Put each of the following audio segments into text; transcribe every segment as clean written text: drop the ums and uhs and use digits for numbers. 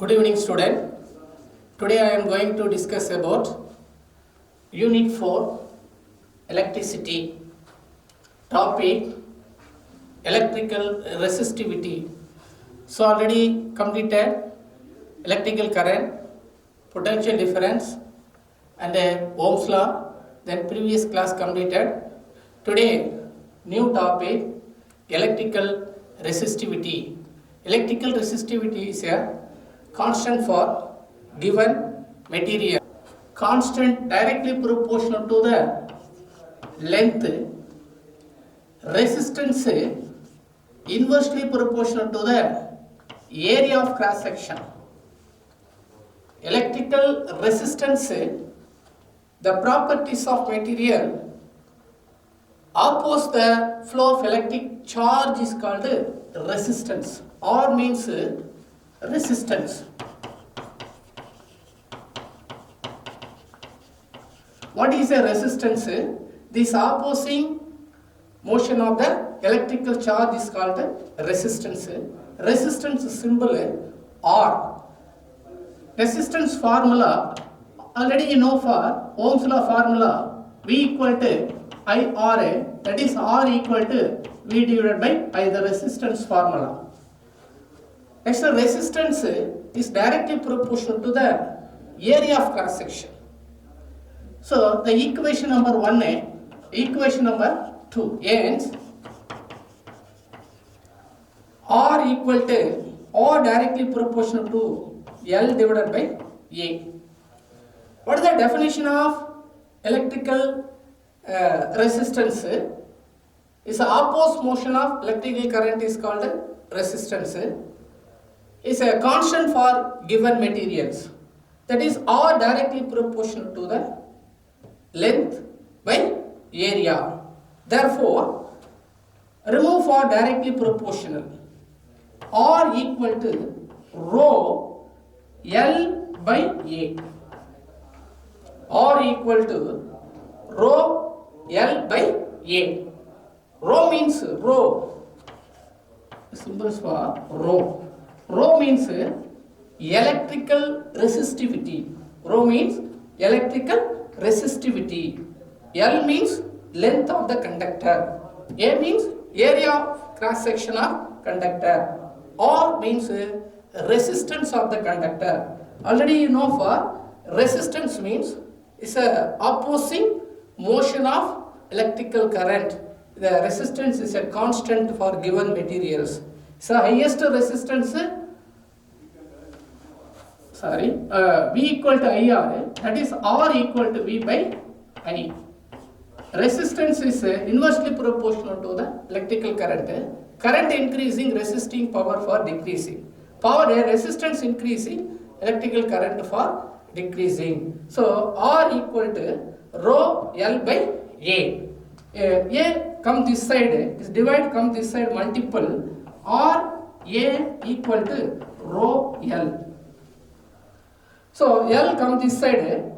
Good evening, student. Today I am going to discuss about Unit 4 Electricity. Topic Electrical Resistivity. So already completed electrical current, potential difference and Ohm's law. Then previous class completed. Today new topic electrical resistivity. Electrical resistivity is a constant for given material. Constant directly proportional to the length. Resistance inversely proportional to the area of cross section. Electrical resistance, the properties of material oppose the flow of electric charge is called resistance. R means resistance. What is a resistance? This opposing motion of the electrical charge is called resistance. Resistance symbol R. Resistance formula already you know for Ohm's law formula V equal to IRA, that is R equal to V divided by I, the resistance formula. Next, the resistance is directly proportional to the area of cross section. So the equation number 1, equation number 2 ends R equal to R directly proportional to L divided by A. What is the definition of electrical resistance? Is the opposite motion of electrical current is called resistance. Is a constant for given materials, that is R directly proportional to the length by area. Therefore, remove R directly proportional. R equal to rho L by A. R equal to rho L by A. Rho means rho. Symbols for rho. Rho means electrical resistivity. Rho means electrical resistivity. L means length of the conductor. A means area of cross section of conductor. R means resistance of the conductor. Already you know for resistance means is a opposing motion of electrical current. The resistance is a constant for given materials. So highest resistance, V equal to IR, that is R equal to V by I. Resistance is inversely proportional to the electrical current. Current increasing, resisting power for decreasing. Power resistance increasing, electrical current for decreasing. So R equal to rho L by A. A come this side, is divide come this side multiple. R A equal to rho L. So L come this side.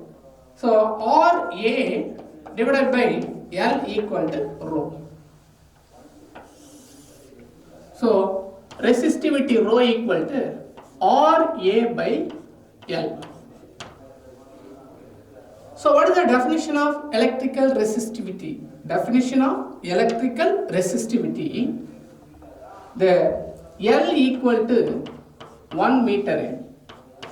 So R A divided by L equal to rho. So resistivity rho equal to R A by L. So what is the definition of electrical resistivity? Definition of electrical resistivity. The L equal to 1 meter,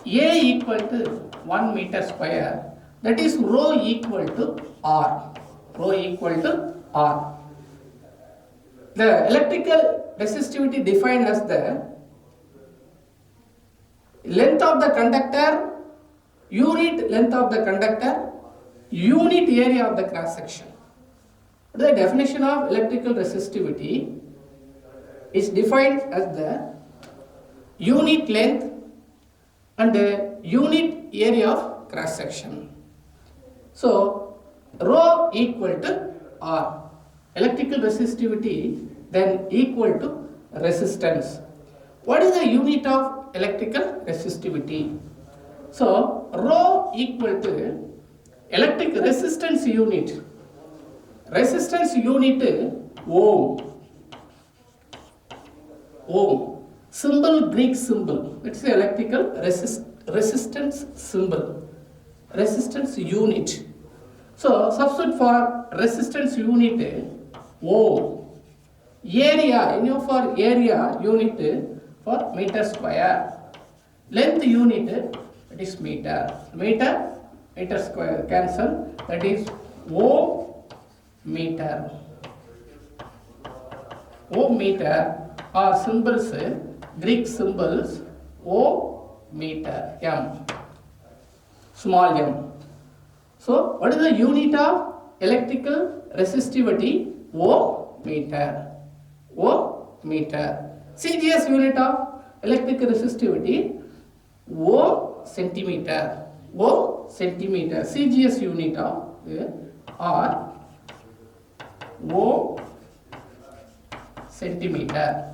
A equal to 1 meter square, that is rho equal to R. Rho equal to R. The electrical resistivity defined as the length of the conductor, unit length of the conductor, unit area of the cross section. The definition of electrical resistivity is defined as the unit length and the unit area of cross section. So rho equal to R. Electrical resistivity then equal to resistance. What is the unit of electrical resistivity? So rho equal to electric resistance unit. Resistance unit ohm. Ohm. Symbol, Greek symbol, it's the electrical resistance symbol, resistance unit. So substitute for resistance unit ohm. Area, for area unit for meter square. Length unit, that is meter. Meter square cancel, that is ohm meter. Ohm meter are symbols, Greek symbols, ohm meter, m, small m. So what is the unit of electrical resistivity? Ohm meter. Ohm meter. CGS unit of electrical resistivity, ohm centimeter. Ohm centimeter. CGS unit of or ohm centimeter.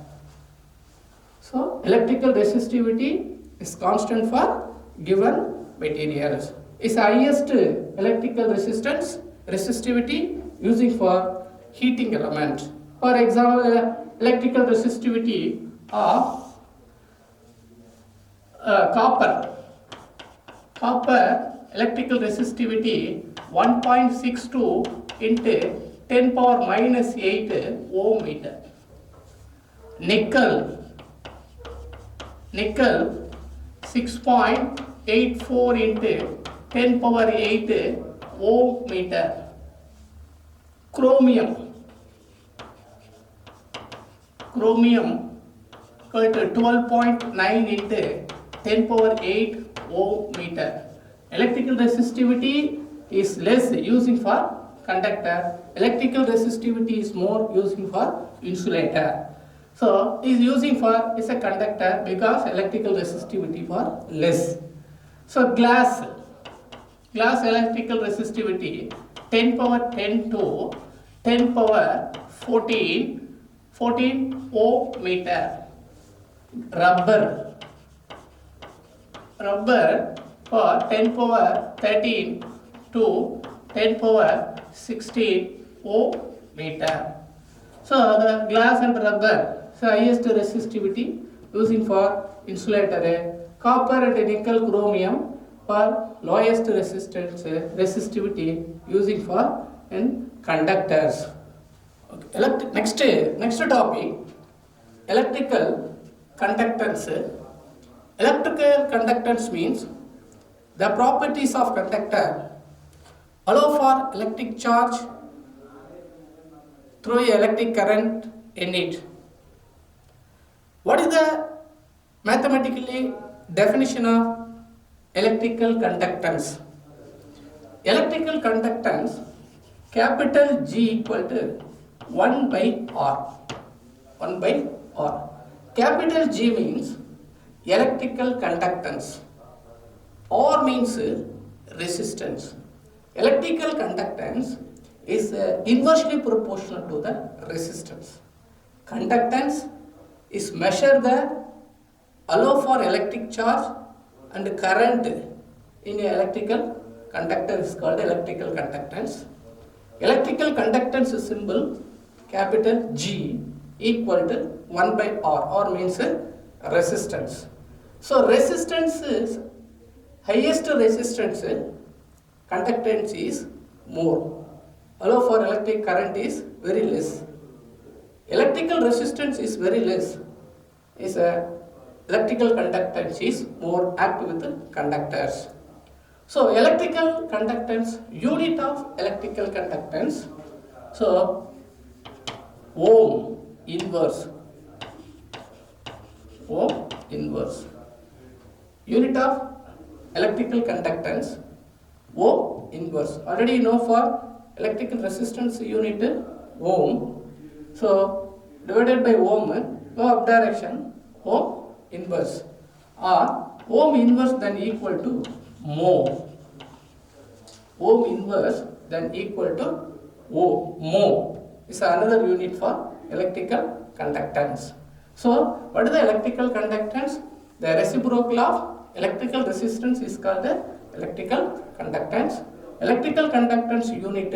So electrical resistivity is constant for given materials. Is highest electrical resistivity using for heating element. For example, electrical resistivity of copper electrical resistivity 1.62 into 10 power minus 8 ohm meter. Nickel 6.84 into 10 power 8 ohm meter. Chromium equal to 12.9 into 10 power 8 ohm meter. Electrical resistivity is less using for conductor. Electrical resistivity is more using for insulator. So is using for is a conductor because electrical resistivity for less. So glass electrical resistivity 10 power 10 to 10 power 14 ohm meter. Rubber for 10 power 13 to 10 power 16 ohm meter. So the glass and rubber, so highest resistivity using for insulator. Copper and nickel chromium for lowest resistivity using for in conductors. Okay. Next topic, electrical conductance. Electrical conductance means the properties of conductor allow for electric charge through electric current in it. What is the mathematically definition of electrical conductance? Electrical conductance, capital G equal to 1 by R. Capital G means electrical conductance. R means resistance. Electrical conductance is inversely proportional to the resistance. Conductance is measure the allow for electric charge and current in a electrical conductor is called electrical conductance. Electrical conductance symbol capital G equal to 1 by R. R means resistance. So resistance is highest resistance, conductance is more. Allow for electric current is very less. Electrical resistance is very less. Is electrical conductance is more act with conductors. So electrical conductance, unit of electrical conductance. So ohm inverse. Unit of electrical conductance, ohm inverse. Already you know for electrical resistance unit ohm. So divided by ohm, go up direction, ohm inverse. Or ohm inverse then equal to mho. Ohm inverse then equal to mho is another unit for electrical conductance. So what is the electrical conductance? The reciprocal of electrical resistance is called the electrical conductance. Electrical conductance unit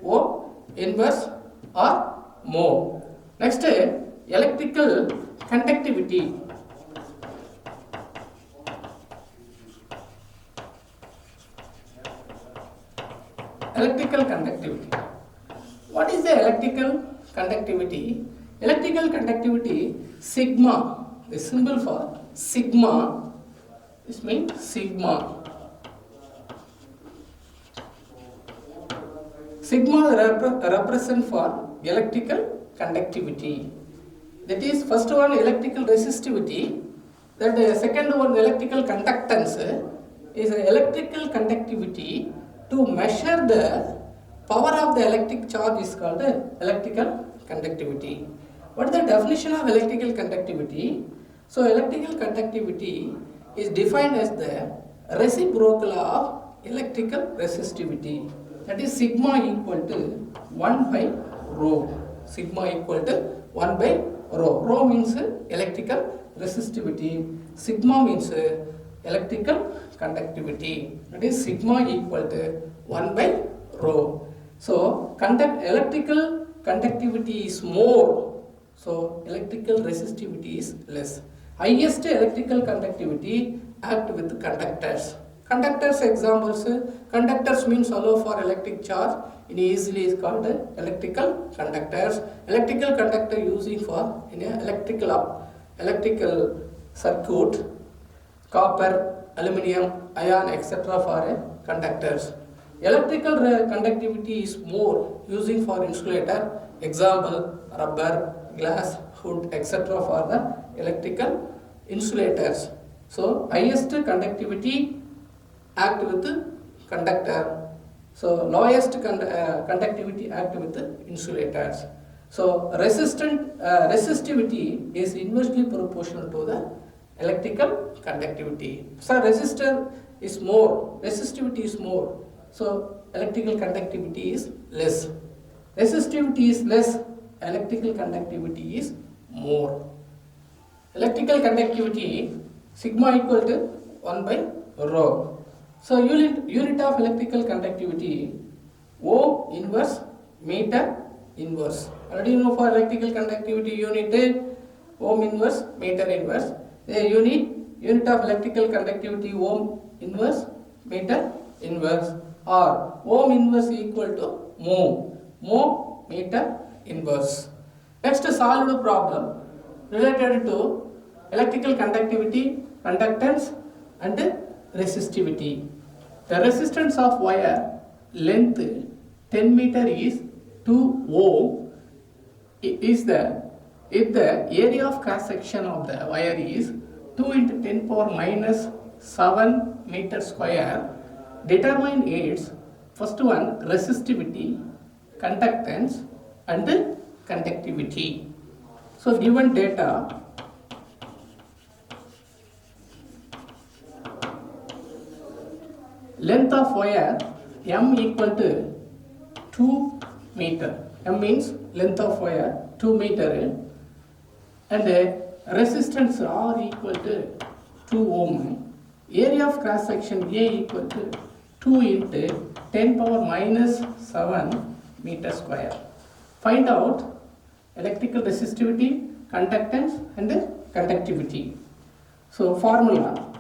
ohm inverse or mho. Next, electrical conductivity. Electrical conductivity. What is the electrical conductivity? Electrical conductivity, sigma, the symbol for sigma, this means sigma. Sigma represent for electrical conductivity. That is, first one electrical resistivity, that second one electrical conductance is electrical conductivity. To measure the power of the electric charge is called electrical conductivity. What is the definition of electrical conductivity? So electrical conductivity is defined as the reciprocal of electrical resistivity. That is sigma equal to 1 by rho. Sigma equal to 1 by rho. Rho means electrical resistivity. Sigma means electrical conductivity. That is sigma equal to 1 by rho. So electrical conductivity is more. So electrical resistivity is less. Highest electrical conductivity act with conductors. Conductors examples, conductors means allow for electric charge, it easily is called electrical conductors. Electrical conductor using for in electrical circuit, copper, aluminium, iron, etc. for conductors. Electrical conductivity is more using for insulator, example rubber, glass, wood, etc. for the electrical insulators. So highest conductivity act with conductor. So lowest conductivity act with insulators. So resistivity is inversely proportional to the electrical conductivity. So resistor is more, resistivity is more. So electrical conductivity is less. Resistivity is less, electrical conductivity is more. Electrical conductivity sigma equal to 1 by rho. So unit of electrical conductivity, ohm inverse, meter inverse. Already you know for electrical conductivity unit ohm inverse, meter inverse. The unit of electrical conductivity ohm inverse, meter inverse, or ohm inverse equal to mho meter inverse. Next solved problem related to electrical conductivity, conductance and resistivity. The resistance of wire length 10 meter is 2 ohm if the area of cross section of the wire is 2 into 10 power minus 7 meter square. Determine its first one resistivity, conductance and conductivity. So given data, length of wire m equal to 2 meter. M means length of wire 2 meter and resistance R equal to 2 ohm. Area of cross section A equal to 2 into 10 power minus 7 meter square. Find out electrical resistivity, conductance and conductivity. So formula,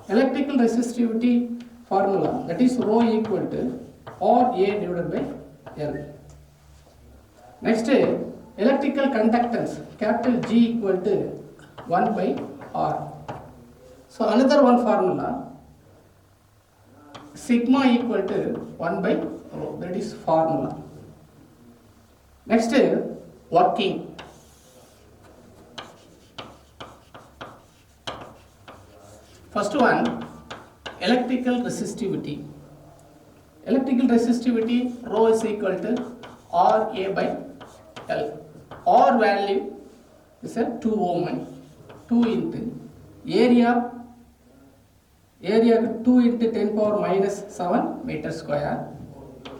electrical resistivity formula, that is rho equal to RA divided by L. Next, electrical conductance, capital G equal to 1 by R. So another one formula, sigma equal to 1 by rho, that is formula. Next, working. First one, electrical resistivity. Electrical resistivity, rho is equal to RA by L. R value is a 2 ohm, 2 into area 2 into 10 power minus 7 meter square,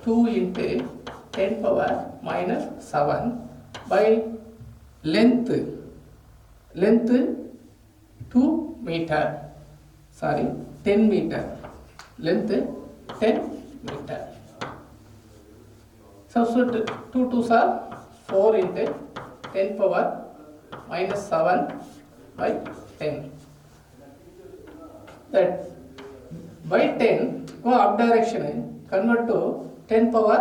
2 into 10 power minus 7 by length 2 meter, 10 meter, length 10 meter. Substitute 2 2s are 4 into 10 power minus 7 by 10. That by 10 go up direction convert to 10 power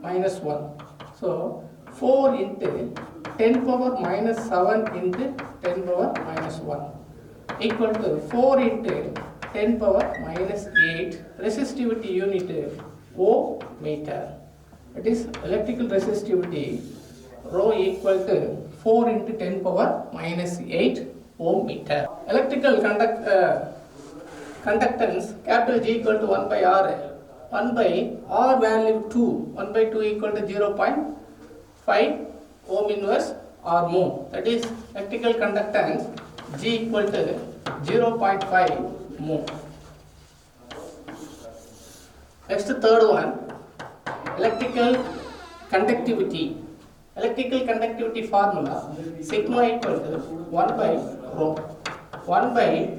minus 1. So 4 into 10 power minus 7 into 10 power minus 1 equal to 4 into 10 power minus 8 resistivity unit ohm meter. It is electrical resistivity rho equal to 4 into 10 power minus 8 ohm meter. Electrical conductance capital G equal to 1 by R. 1 by R value 2. 1 by 2 equal to 0.5 ohm inverse R mho. That is electrical conductance G equal to 0.5 mho. Next third one, electrical conductivity. Electrical conductivity formula sigma equal to 1 by rho. 1 by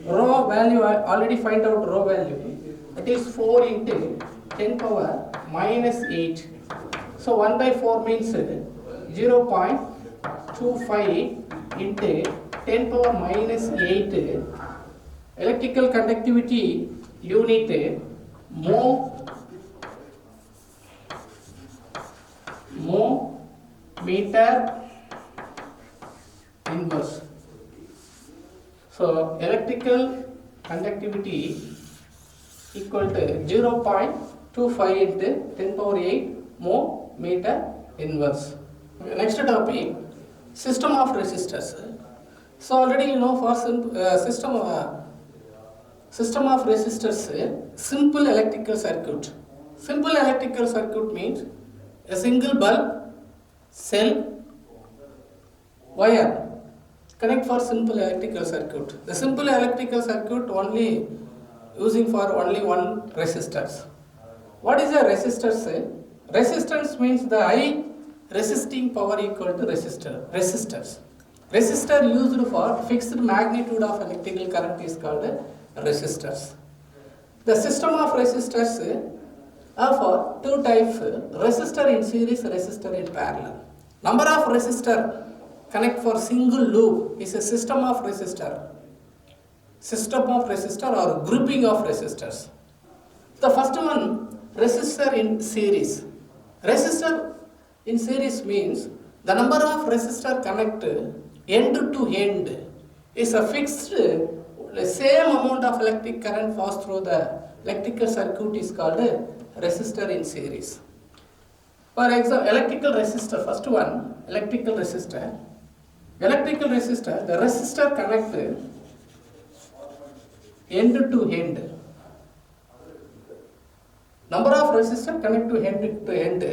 rho value, I already find out rho value. It is 4 into 10 power minus 8. So 1 by 4 means 0.25 into 10 power minus 8. Electrical conductivity unit mho meter inverse. So electrical conductivity equal to 0.25 into 10 power 8 mho meter inverse. Next topic, system of resistors. So already you know for system of resistors, simple electrical circuit. Simple electrical circuit means a single bulb, cell, wire connect for simple electrical circuit. The simple electrical circuit only using for only one resistors. What is a resistor? Resistance means the I resisting power equal to resistors. Resistor used for fixed magnitude of electrical current is called resistors. The system of resistors are for two types: resistor in series, resistor in parallel. Number of resistor connect for single loop is a system of resistor. System of resistor or grouping of resistors. The first one, resistor in series. Resistor in series means the number of resistor connect end to end is a fixed, the same amount of electric current pass through the electrical circuit is called a resistor in series. For example, electrical resistor, first one, electrical resistor. Electrical resistor, the resistor connect end to end. Number of resistor connect to end.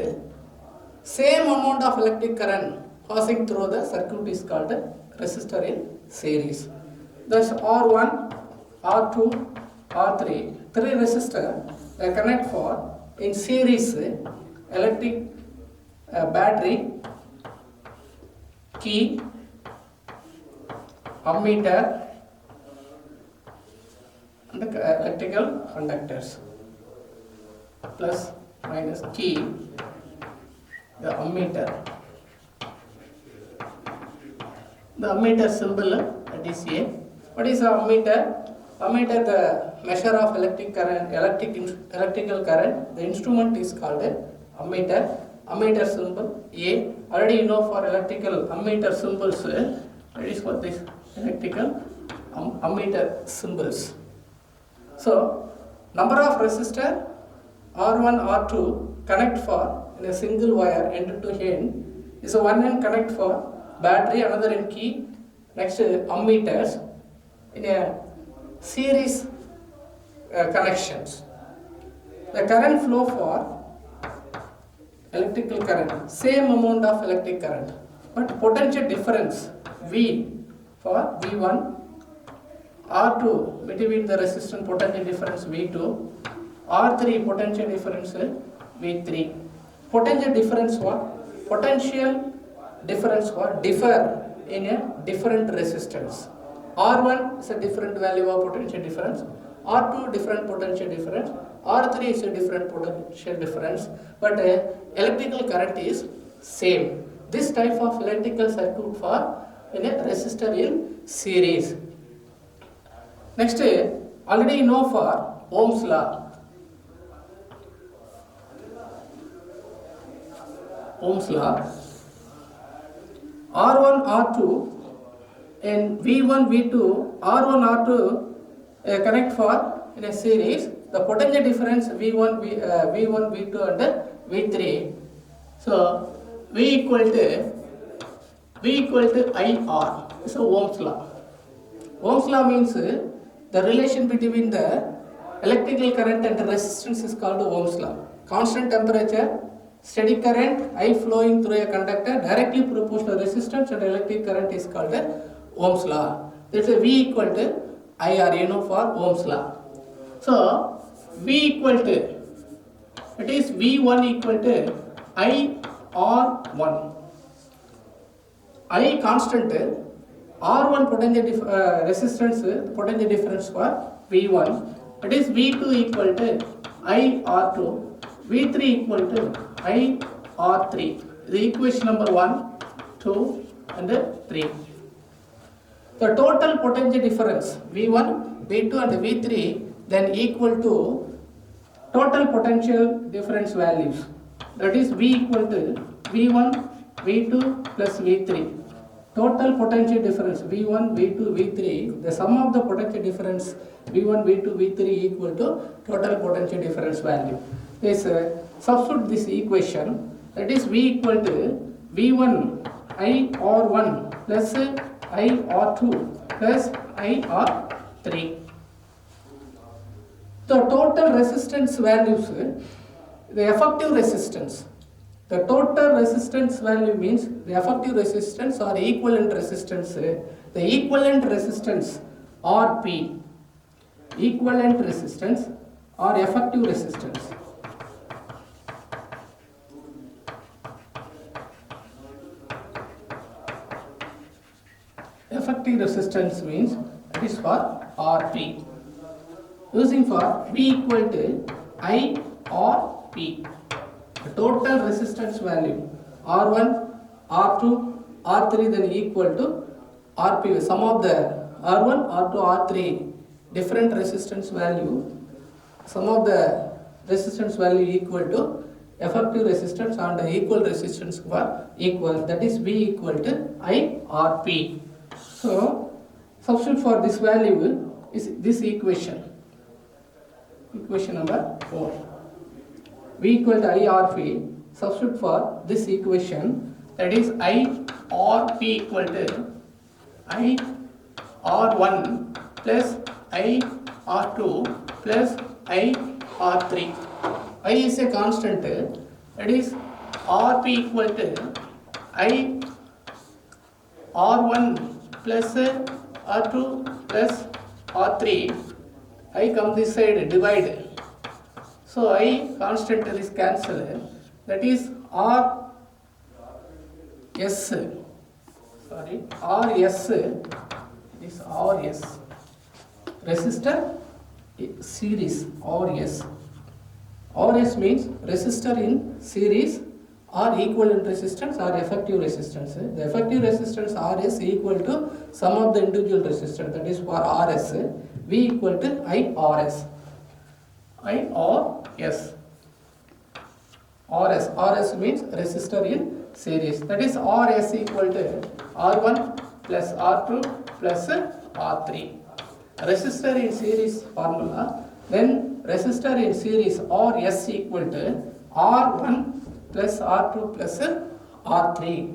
Same amount of electric current passing through the circuit is called resistor in series. Thus R1, R2, R3, three resistor connect for in series electric battery, key, ammeter and electrical conductors. Plus minus key, the ammeter. The ammeter symbol that is A. What is the ammeter? Ammeter, the measure of electrical current. The instrument is called ammeter. Ammeter symbol A. Already you know for electrical ammeter symbols. That is what this electrical ammeter symbols. So number of resistor R1, R2 connect for in a single wire end to end is a one end connect for battery, another in key, next ammeters in a series connections. The current flow for electrical current, same amount of electric current, but potential difference V for V1, R2 between the resistance potential difference V2, R3 potential difference V3. Potential difference what? Potential difference what? Differ in a different resistance. R1 is a different value of potential difference, R2 different potential difference, R3 is a different potential difference, but electrical current is same. This type of electrical circuit for in a resistor in series. Next, already you know for Ohm's law. Ohm's law. R1, R2 and V1, V2, R1, R2 connect for in a series. The potential difference V1, V2 and V3. So V equal to IR. So Ohm's law. Ohm's law means the relation between the electrical current and resistance is called Ohm's law. Constant temperature, steady current, I flowing through a conductor, directly proportional resistance and electric current is called Ohm's law. That's a V equal to IR, you know, for Ohm's law. So V equal to, it is V1 equal to IR1. I constant, R1 potential resistance, potential difference for V1. It is V2 equal to IR2. V3 equal to IR3. The equation number 1, 2 and 3. The total potential difference V1, V2 and V3 then equal to total potential difference values. That is V equal to V1, V2 plus V3. Total potential difference V1, V2, V3, the sum of the potential difference V1, V2, V3 equal to total potential difference value. This substitute this equation, that is V equal to V1 IR1 plus IR2 plus IR3. The total resistance values, the effective resistance. The total resistance value means the effective resistance or equivalent resistance. The equivalent resistance RP, equivalent resistance or effective resistance. Effective resistance means it is for RP. Using for V equal to IRP. The total resistance value R1, R2, R3 then equal to RP. Sum of the R1, R2, R3 different resistance value. Sum of the resistance value equal to effective resistance and equal resistance for equal. That is V equal to IRP. So substitute for this value is this equation. Equation number 4. V equal to IRP, substitute for this equation, that is IRP equal to IR1 plus IR2 plus IR3. I is a constant, that is RP equal to IR1 plus R2 plus R3. I come this side, divide. So I constant is cancelled. That is RS. Sorry, RS is RS. Resistor series RS. RS means resistor in series or equivalent resistance or effective resistance. The effective resistance RS equal to sum of the individual resistance. That is for RS. V equal to IRS. IRS. RS means resistor in series. That is RS equal to R1 plus R2 plus R3. Resistor in series formula. Then resistor in series RS equal to R1 plus R2 plus R3.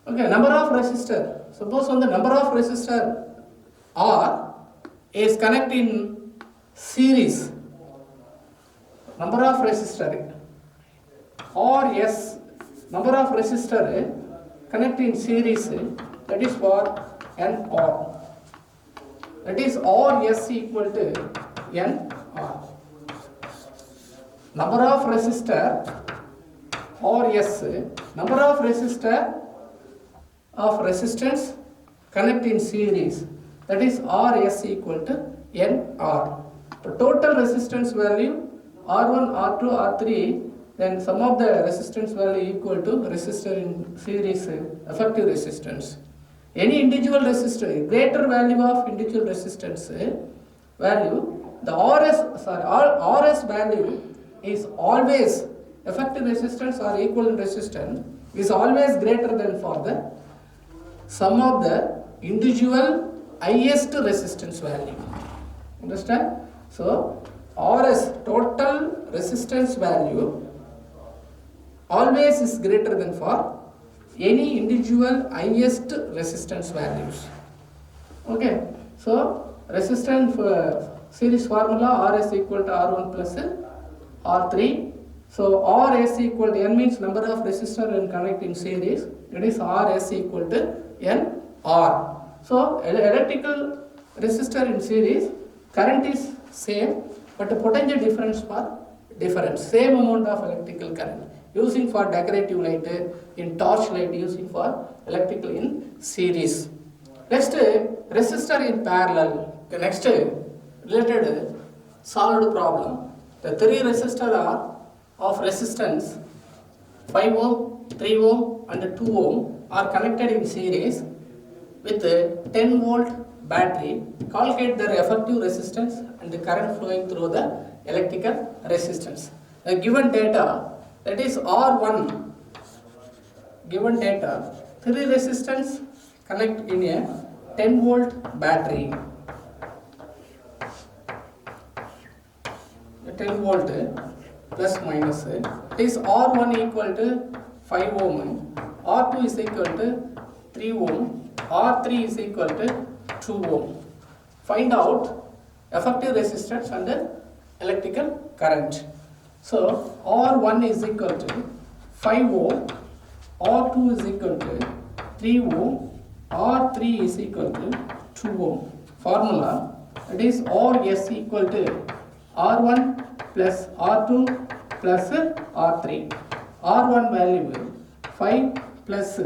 Okay, number of resistor. Suppose when the number of resistor R is connected in series. Number of resistor RS, number of resistor connect in series, that is for NR. That is RS equal to NR. Number of resistor RS, number of resistor of resistance connect in series, that is RS equal to NR. total resistance value R1, R2, R3, then sum of the resistance value equal to resistor in series effective resistance. Any individual resistor, greater value of individual resistance value, the RS value is always, effective resistance or equivalent resistance is always greater than for the sum of the individual highest resistance value. Understand? So, RS total resistance value always is greater than for any individual highest resistance values. Okay, so resistance series formula RS equal to R1 plus R3. So RS equal to N means number of resistor and connect in series. It is RS equal to NR. So electrical resistor in series, current is same, but the potential difference for different. Same amount of electrical current. Using for decorative light, in torch light, using for electrical in series. Next, resistor in parallel. Okay, next, related solved problem. The three resistors are of resistance 5 ohm, 3 ohm and 2 ohm are connected in series with a 10 volt battery. Calculate their effective resistance and the current flowing through the electrical resistance. The given data, that is R1, given data, 3 resistance connect in a 10 volt battery. The 10 volt plus minus, it is R1 equal to 5 ohm, R2 is equal to 3 ohm, R3 is equal to 2 ohm. Find out effective resistance and electrical current. So R1 is equal to 5 ohm, R2 is equal to 3 ohm, R3 is equal to 2 ohm. Formula, it is RS equal to R1 plus R2 plus R3. R1 value 5 plus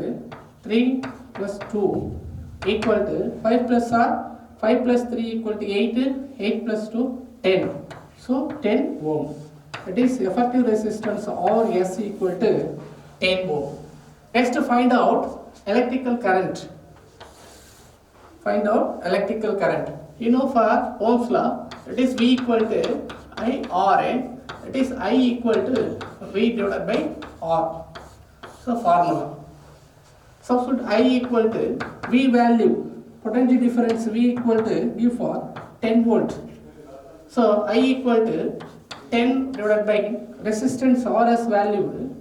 3 plus 2 equal to 5 plus R, 5 plus 3 equal to 8, 8 plus 2, 10. So 10 ohm. It is effective resistance RS equal to 10 ohm. Next, find out electrical current. Find out electrical current. You know, for Ohm's law, it is V equal to I R. It is I equal to V divided by R. So formula. Substitute I equal to V value, potential difference V equal to give for 10 volt. So I equal to 10 divided by resistance RS value.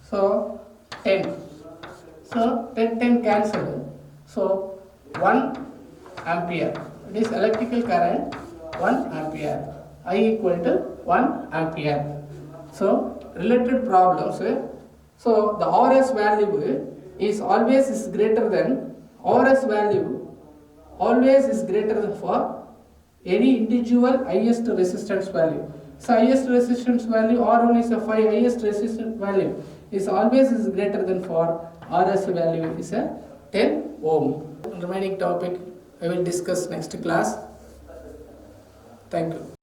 So 10. So 10 cancelled. So 1 ampere. It is electrical current 1 ampere. I equal to 1 ampere. So related problems. So the RS value is always greater than RS value always is greater than for any individual highest resistance value. So highest resistance value R1 is a 5, highest resistance value is always is greater than for RS value is a 10 ohm. Remaining topic I will discuss next class. Thank you.